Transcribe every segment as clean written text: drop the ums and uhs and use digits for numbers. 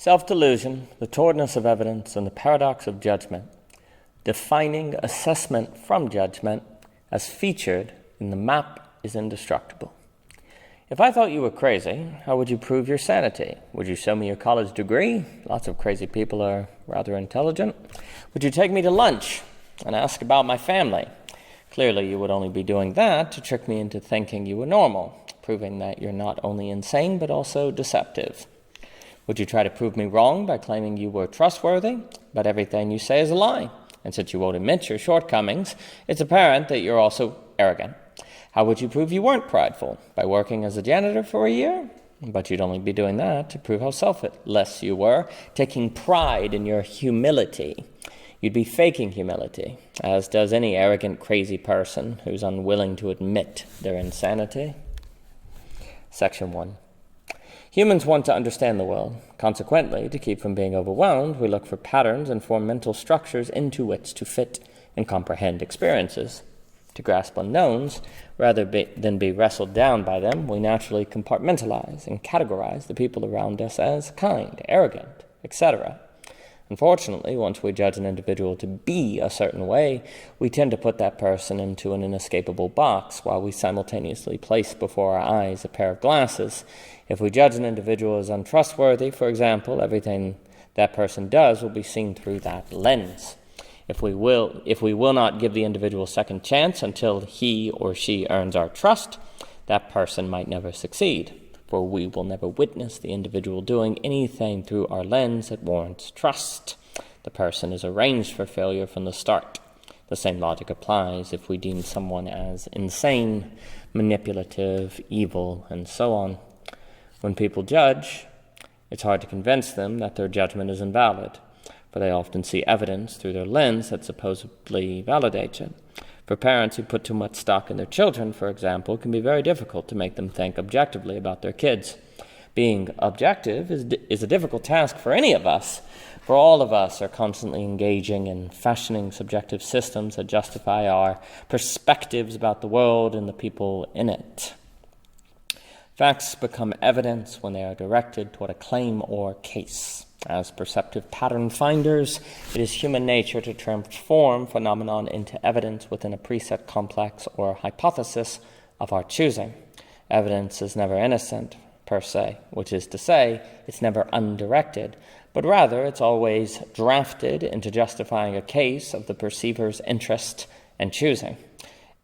Self-Delusion, the Toward-ness of evidence, and the paradox of judgment, defining assessment from judgment as featured in the Map Is Indestructible. If I thought you were crazy, how would you prove your sanity? Would you show me your college degree? Lots of crazy people are rather intelligent. Would you take me to lunch and ask about my family? Clearly, you would only be doing that to trick me into thinking you were normal, proving that you're not only insane but also deceptive. Would you try to prove me wrong by claiming you were trustworthy, but everything you say is a lie? And since you won't admit your shortcomings, it's apparent that you're also arrogant. How would you prove you weren't prideful? By working as a janitor for a year? But you'd only be doing that to prove how selfless you were, taking pride in your humility. You'd be faking humility, as does any arrogant, crazy person who's unwilling to admit their insanity. Section 1. Humans want to understand the world. Consequently, to keep from being overwhelmed, we look for patterns and form mental structures into which to fit and comprehend experiences. To grasp unknowns, rather than be wrestled down by them, we naturally compartmentalize and categorize the people around us as kind, arrogant, etc. Unfortunately, once we judge an individual to be a certain way, we tend to put that person into an inescapable box while we simultaneously place before our eyes a pair of glasses. If we judge an individual as untrustworthy, for example, everything that person does will be seen through that lens. If we will not give the individual a second chance until he or she earns our trust, that person might never succeed, for we will never witness the individual doing anything through our lens that warrants trust. The person is arranged for failure from the start. The same logic applies if we deem someone as insane, manipulative, evil, and so on. When people judge, it's hard to convince them that their judgment is invalid, for they often see evidence through their lens that supposedly validates it. For parents who put too much stock in their children, for example, it can be very difficult to make them think objectively about their kids. Being objective is a difficult task for any of us, for all of us are constantly engaging in fashioning subjective systems that justify our perspectives about the world and the people in it. Facts become evidence when they are directed toward a claim or case. As perceptive pattern finders, it is human nature to transform phenomenon into evidence within a preset complex or hypothesis of our choosing. Evidence is never innocent, per se, which is to say, it's never undirected, but rather it's always drafted into justifying a case of the perceiver's interest and choosing.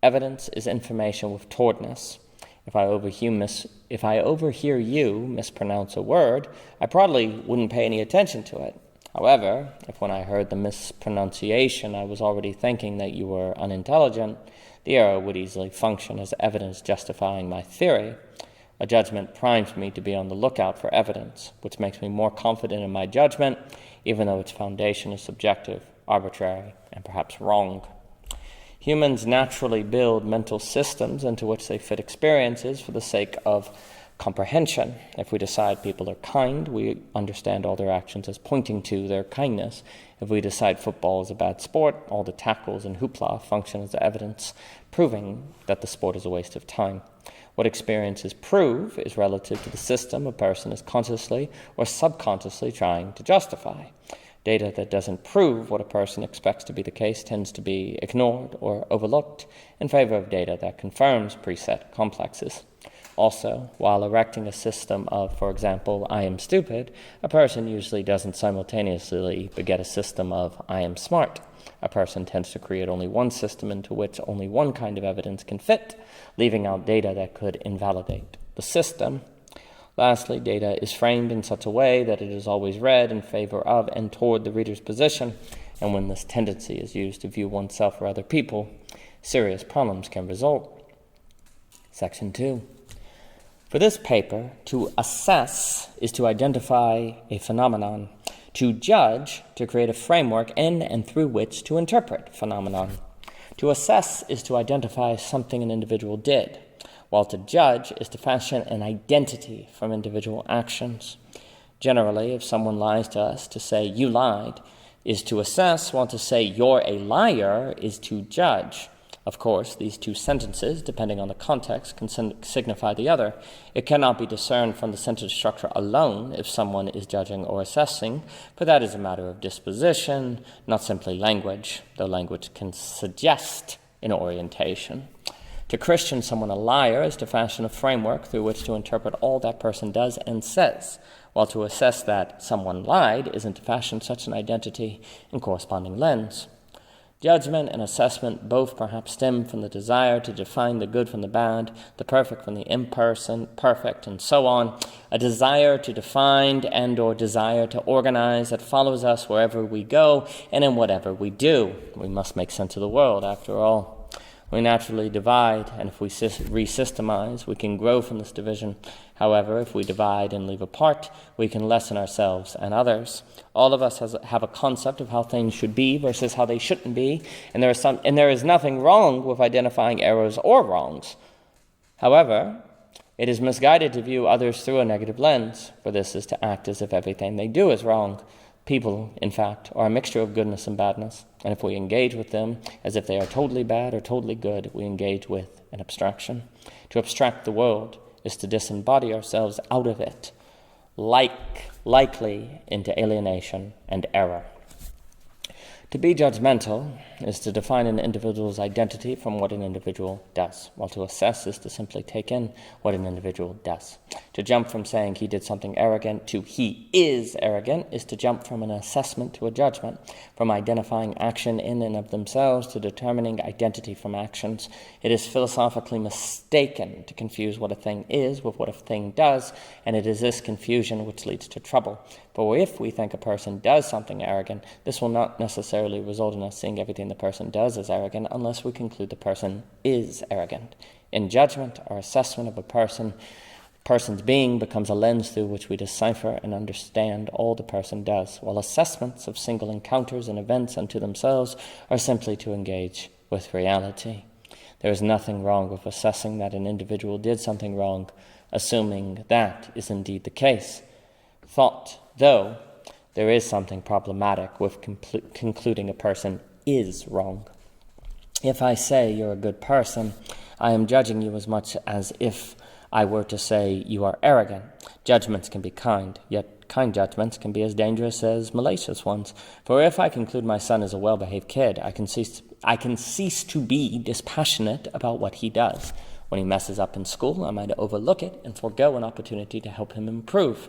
Evidence is information with toward-ness. If I overhear you mispronounce a word, I probably wouldn't pay any attention to it. However, if when I heard the mispronunciation I was already thinking that you were unintelligent, the error would easily function as evidence justifying my theory. A judgment primes me to be on the lookout for evidence, which makes me more confident in my judgment, even though its foundation is subjective, arbitrary, and perhaps wrong. Humans naturally build mental systems into which they fit experiences for the sake of comprehension. If we decide people are kind, we understand all their actions as pointing to their kindness. If we decide football is a bad sport, all the tackles and hoopla function as evidence, proving that the sport is a waste of time. What experiences prove is relative to the system a person is consciously or subconsciously trying to justify. Data that doesn't prove what a person expects to be the case tends to be ignored or overlooked in favor of data that confirms preset complexes. Also, while erecting a system of, for example, I am stupid, a person usually doesn't simultaneously beget a system of I am smart. A person tends to create only one system into which only one kind of evidence can fit, leaving out data that could invalidate the system. Lastly, data is framed in such a way that it is always read in favor of and toward the reader's position, and when this tendency is used to view oneself or other people, serious problems can result. Section 2. For this paper, to assess is to identify a phenomenon, to judge, to create a framework in and through which to interpret phenomenon. To assess is to identify something an individual did, while to judge is to fashion an identity from individual actions. Generally, if someone lies to us, to say, you lied, is to assess, while to say, you're a liar, is to judge. Of course, these two sentences, depending on the context, can signify the other. It cannot be discerned from the sentence structure alone if someone is judging or assessing, for that is a matter of disposition, not simply language, though language can suggest an orientation. To Christians, someone a liar is to fashion a framework through which to interpret all that person does and says, while to assess that someone lied isn't to fashion such an identity in corresponding lens. Judgment and assessment both perhaps stem from the desire to define the good from the bad, the perfect from the imperfect, and so on, a desire to define and or desire to organize that follows us wherever we go and in whatever we do. We must make sense of the world, after all. We naturally divide, and if we re-systemize, we can grow from this division. However, if we divide and leave apart, we can lessen ourselves and others. All of us have a concept of how things should be versus how they shouldn't be, and there is nothing wrong with identifying errors or wrongs. However, it is misguided to view others through a negative lens, for this is to act as if everything they do is wrong. People, in fact, are a mixture of goodness and badness, and if we engage with them as if they are totally bad or totally good, we engage with an abstraction. To abstract the world is to disembody ourselves out of it, likely into alienation and error. To be judgmental is to define an individual's identity from what an individual does, while to assess is to simply take in what an individual does. To jump from saying he did something arrogant to he is arrogant is to jump from an assessment to a judgment, from identifying action in and of themselves to determining identity from actions. It is philosophically mistaken to confuse what a thing is with what a thing does, and it is this confusion which leads to trouble. For if we think a person does something arrogant, this will not necessarily result in us seeing everything the person does as arrogant unless we conclude the person is arrogant. In judgment, our assessment of a person's being becomes a lens through which we decipher and understand all the person does, while assessments of single encounters and events unto themselves are simply to engage with reality. There is nothing wrong with assessing that an individual did something wrong, assuming that is indeed the case. Though there is something problematic with concluding a person is wrong. If I say you're a good person, I am judging you as much as if I were to say you are arrogant. Judgments can be kind, yet kind judgments can be as dangerous as malicious ones. For if I conclude my son is a well-behaved kid, I can cease to be dispassionate about what he does. When he messes up in school, I might overlook it and forego an opportunity to help him improve.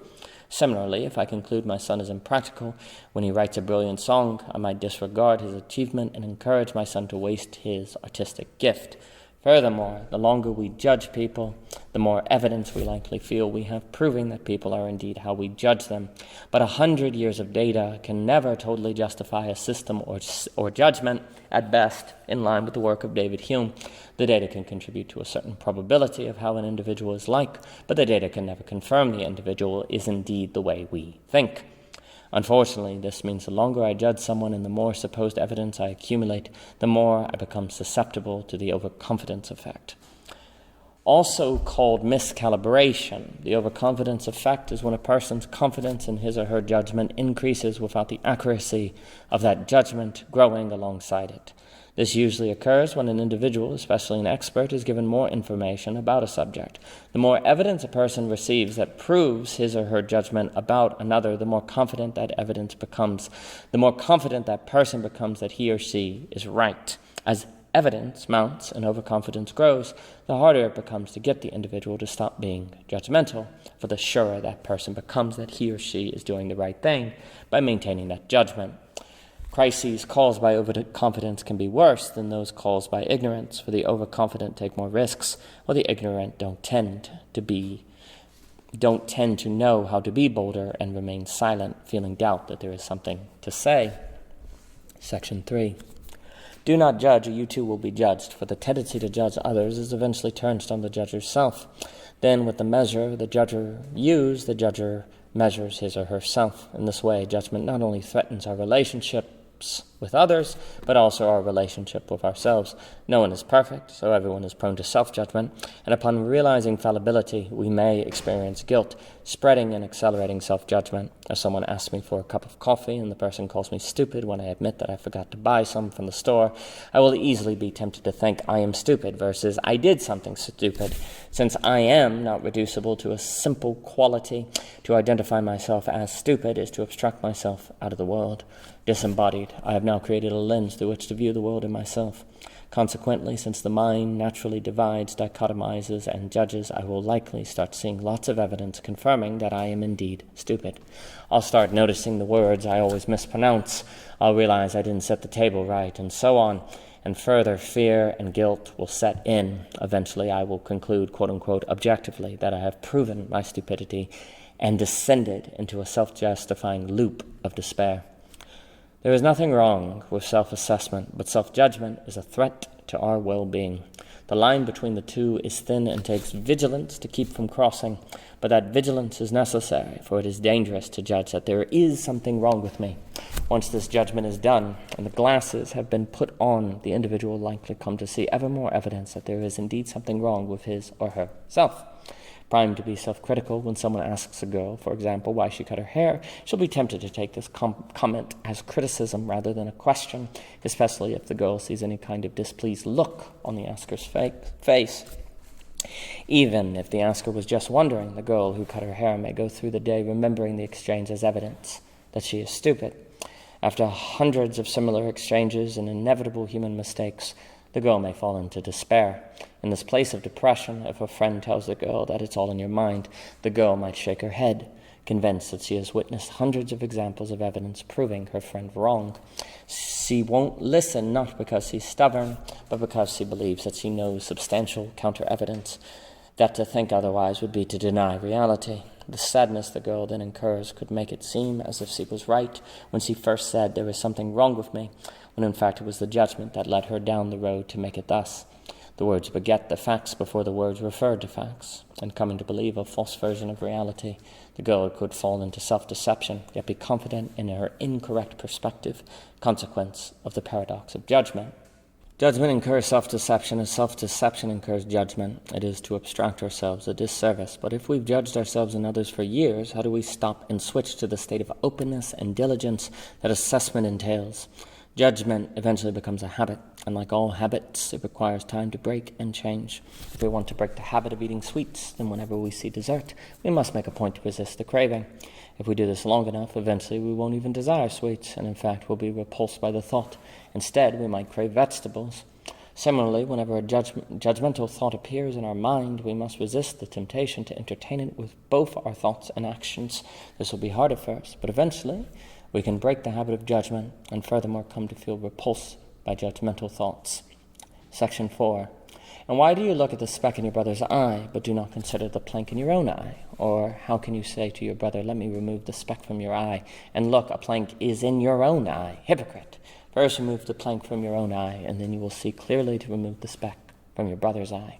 Similarly, if I conclude my son is impractical, when he writes a brilliant song, I might disregard his achievement and encourage my son to waste his artistic gift. Furthermore, the longer we judge people, the more evidence we likely feel we have proving that people are indeed how we judge them. But 100 years of data can never totally justify a system or judgment, at best, in line with the work of David Hume. The data can contribute to a certain probability of how an individual is like, but the data can never confirm the individual is indeed the way we think. Unfortunately, this means the longer I judge someone and the more supposed evidence I accumulate, the more I become susceptible to the overconfidence effect. Also called miscalibration, the overconfidence effect is when a person's confidence in his or her judgment increases without the accuracy of that judgment growing alongside it. This usually occurs when an individual, especially an expert, is given more information about a subject. The more evidence a person receives that proves his or her judgment about another, the more confident that evidence becomes. The more confident that person becomes that he or she is right. As evidence mounts and overconfidence grows, the harder it becomes to get the individual to stop being judgmental, for the surer that person becomes that he or she is doing the right thing by maintaining that judgment. Crises caused by overconfidence can be worse than those caused by ignorance, for the overconfident take more risks, while the ignorant don't tend to know how to be bolder and remain silent, feeling doubt that there is something to say. Section 3. Do not judge, or you too will be judged, for the tendency to judge others is eventually turned on the judger's self. Then, with the measure the judger used, the judger measures his or herself. In this way, judgment not only threatens our relationships with others, but also our relationship with ourselves. No one is perfect, so everyone is prone to self-judgment, and upon realizing fallibility, we may experience guilt, spreading and accelerating self-judgment. If someone asks me for a cup of coffee and the person calls me stupid when I admit that I forgot to buy some from the store, I will easily be tempted to think I am stupid versus I did something stupid. Since I am not reducible to a simple quality, to identify myself as stupid is to abstract myself out of the world. Disembodied, I have now created a lens through which to view the world and myself. Consequently, since the mind naturally divides, dichotomizes, and judges, I will likely start seeing lots of evidence confirming that I am indeed stupid. I'll start noticing the words I always mispronounce. I'll realize I didn't set the table right, and so on. And further, fear and guilt will set in. Eventually, I will conclude, quote-unquote, objectively, that I have proven my stupidity and descended into a self-justifying loop of despair. There is nothing wrong with self-assessment, but self-judgment is a threat to our well-being. The line between the two is thin and takes vigilance to keep from crossing, but that vigilance is necessary, for it is dangerous to judge that there is something wrong with me. Once this judgment is done and the glasses have been put on, the individual will likely come to see ever more evidence that there is indeed something wrong with his or her self. Primed to be self-critical, when someone asks a girl, for example, why she cut her hair, she'll be tempted to take this comment as criticism rather than a question, especially if the girl sees any kind of displeased look on the asker's face. Even if the asker was just wondering, the girl who cut her hair may go through the day remembering the exchange as evidence that she is stupid. After hundreds of similar exchanges and inevitable human mistakes, the girl may fall into despair. In this place of depression, if a friend tells the girl that it's all in your mind, the girl might shake her head, convinced that she has witnessed hundreds of examples of evidence proving her friend wrong. She won't listen, not because she's stubborn, but because she believes that she knows substantial counter-evidence, that to think otherwise would be to deny reality. The sadness the girl then incurs could make it seem as if she was right when she first said there is something wrong with me, when in fact it was the judgment that led her down the road to make it thus. The words beget the facts before the words referred to facts, and coming to believe a false version of reality, the girl could fall into self-deception, yet be confident in her incorrect perspective, consequence of the paradox of judgment. Judgment incurs self-deception, as self-deception incurs judgment. It is to abstract ourselves a disservice. But if we've judged ourselves and others for years, how do we stop and switch to the state of openness and diligence that assessment entails? Judgment eventually becomes a habit, and like all habits, it requires time to break and change. If we want to break the habit of eating sweets, then whenever we see dessert, we must make a point to resist the craving. If we do this long enough, eventually we won't even desire sweets, and in fact will be repulsed by the thought. Instead, we might crave vegetables. Similarly, whenever a judgmental thought appears in our mind, we must resist the temptation to entertain it with both our thoughts and actions. This will be hard at first, but eventually we can break the habit of judgment and furthermore come to feel repulsed by judgmental thoughts. Section 4. And why do you look at the speck in your brother's eye, but do not consider the plank in your own eye? Or how can you say to your brother, let me remove the speck from your eye, and look, a plank is in your own eye? Hypocrite! First remove the plank from your own eye, and then you will see clearly to remove the speck from your brother's eye.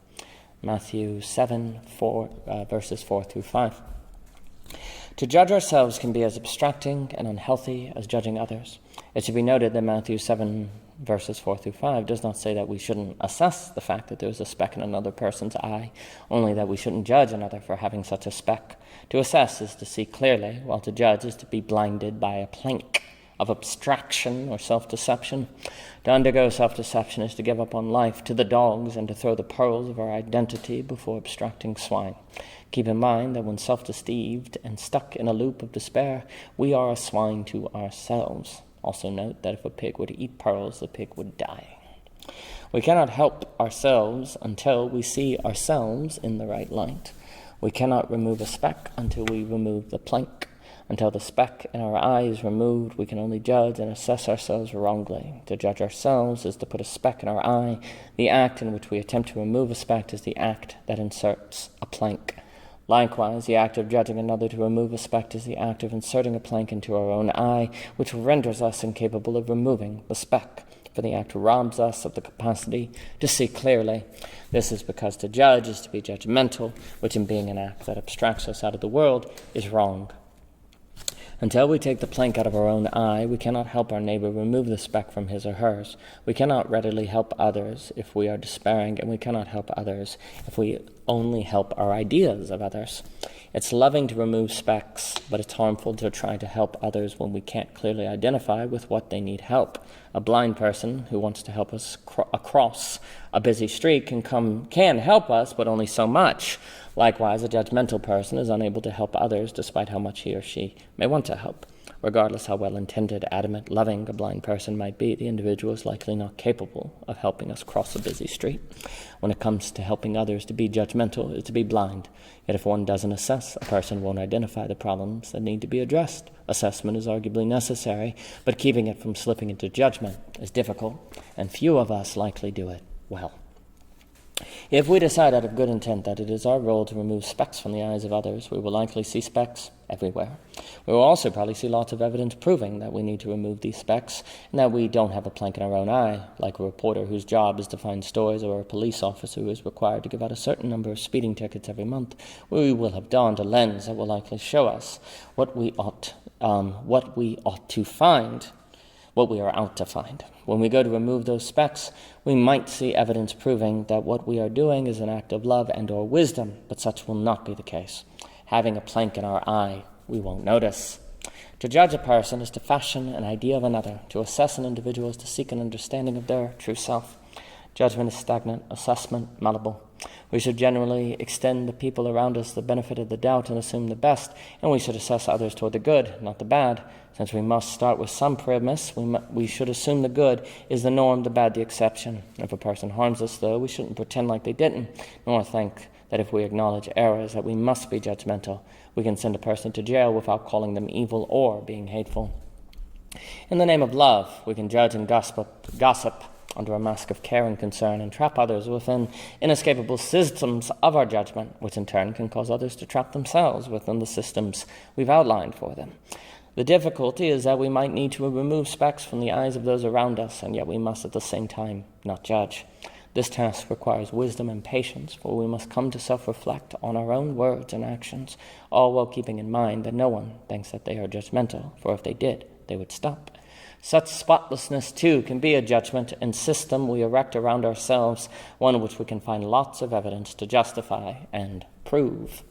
Matthew 7, verses 4 through 5. To judge ourselves can be as abstracting and unhealthy as judging others. It should be noted that Matthew 7, verses 4 through 5 does not say that we shouldn't assess the fact that there is a speck in another person's eye, only that we shouldn't judge another for having such a speck. To assess is to see clearly, while to judge is to be blinded by a plank of abstraction or self-deception. To undergo self-deception is to give up on life to the dogs and to throw the pearls of our identity before abstracting swine. Keep in mind that when self-deceived and stuck in a loop of despair, we are a swine to ourselves. Also note that if a pig were to eat pearls, the pig would die. We cannot help ourselves until we see ourselves in the right light. We cannot remove a speck until we remove the plank. Until the speck in our eye is removed, we can only judge and assess ourselves wrongly. To judge ourselves is to put a speck in our eye. The act in which we attempt to remove a speck is the act that inserts a plank. Likewise, the act of judging another to remove a speck is the act of inserting a plank into our own eye, which renders us incapable of removing the speck, for the act robs us of the capacity to see clearly. This is because to judge is to be judgmental, which in being an act that abstracts us out of the world is wrong. Until we take the plank out of our own eye, we cannot help our neighbor remove the speck from his or hers. We cannot readily help others if we are despairing, and we cannot help others if we only help our ideas of others. It's loving to remove specks, but it's harmful to try to help others when we can't clearly identify with what they need help. A blind person who wants to help us across a busy street can help us, but only so much. Likewise, a judgmental person is unable to help others despite how much he or she may want to help. Regardless how well-intended, adamant, loving a blind person might be, the individual is likely not capable of helping us cross a busy street. When it comes to helping others, to be judgmental is to be blind. Yet if one doesn't assess, a person won't identify the problems that need to be addressed. Assessment is arguably necessary, but keeping it from slipping into judgment is difficult, and few of us likely do it well. If we decide out of good intent that it is our role to remove specks from the eyes of others, we will likely see specks everywhere. We will also probably see lots of evidence proving that we need to remove these specks and that we don't have a plank in our own eye, like a reporter whose job is to find stories or a police officer who is required to give out a certain number of speeding tickets every month. We will have donned a lens that will likely show us what we are out to find. When we go to remove those specks, we might see evidence proving that what we are doing is an act of love and or wisdom, but such will not be the case. Having a plank in our eye, we won't notice. To judge a person is to fashion an idea of another. To assess an individual is to seek an understanding of their true self. Judgment is stagnant, assessment malleable. We should generally extend the people around us the benefit of the doubt and assume the best, and we should assess others toward the good, not the bad. Since we must start with some premise, we should assume the good is the norm, the bad the exception. If a person harms us, though, we shouldn't pretend like they didn't, nor think that if we acknowledge errors that we must be judgmental. We can send a person to jail without calling them evil or being hateful. In the name of love, we can judge and gossip under a mask of care and concern, and trap others within inescapable systems of our judgment, which in turn can cause others to trap themselves within the systems we've outlined for them. The difficulty is that we might need to remove specks from the eyes of those around us, and yet we must at the same time not judge. This task requires wisdom and patience, for we must come to self-reflect on our own words and actions, all while keeping in mind that no one thinks that they are judgmental, for if they did, they would stop. Such spotlessness, too, can be a judgment and system we erect around ourselves, one which we can find lots of evidence to justify and prove.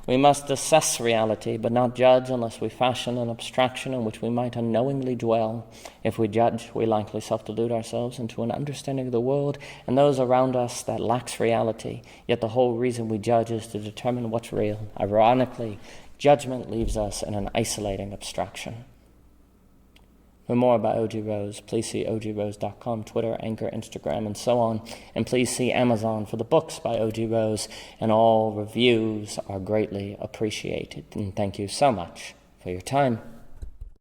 We must assess reality, but not judge unless we fashion an abstraction in which we might unknowingly dwell. If we judge, we likely self-delude ourselves into an understanding of the world and those around us that lacks reality. Yet the whole reason we judge is to determine what's real. Ironically, judgment leaves us in an isolating abstraction. For more about O.G. Rose, please see ogrose.com, Twitter, Anchor, Instagram, and so on. And please see Amazon for the books by O.G. Rose, and all reviews are greatly appreciated. And thank you so much for your time.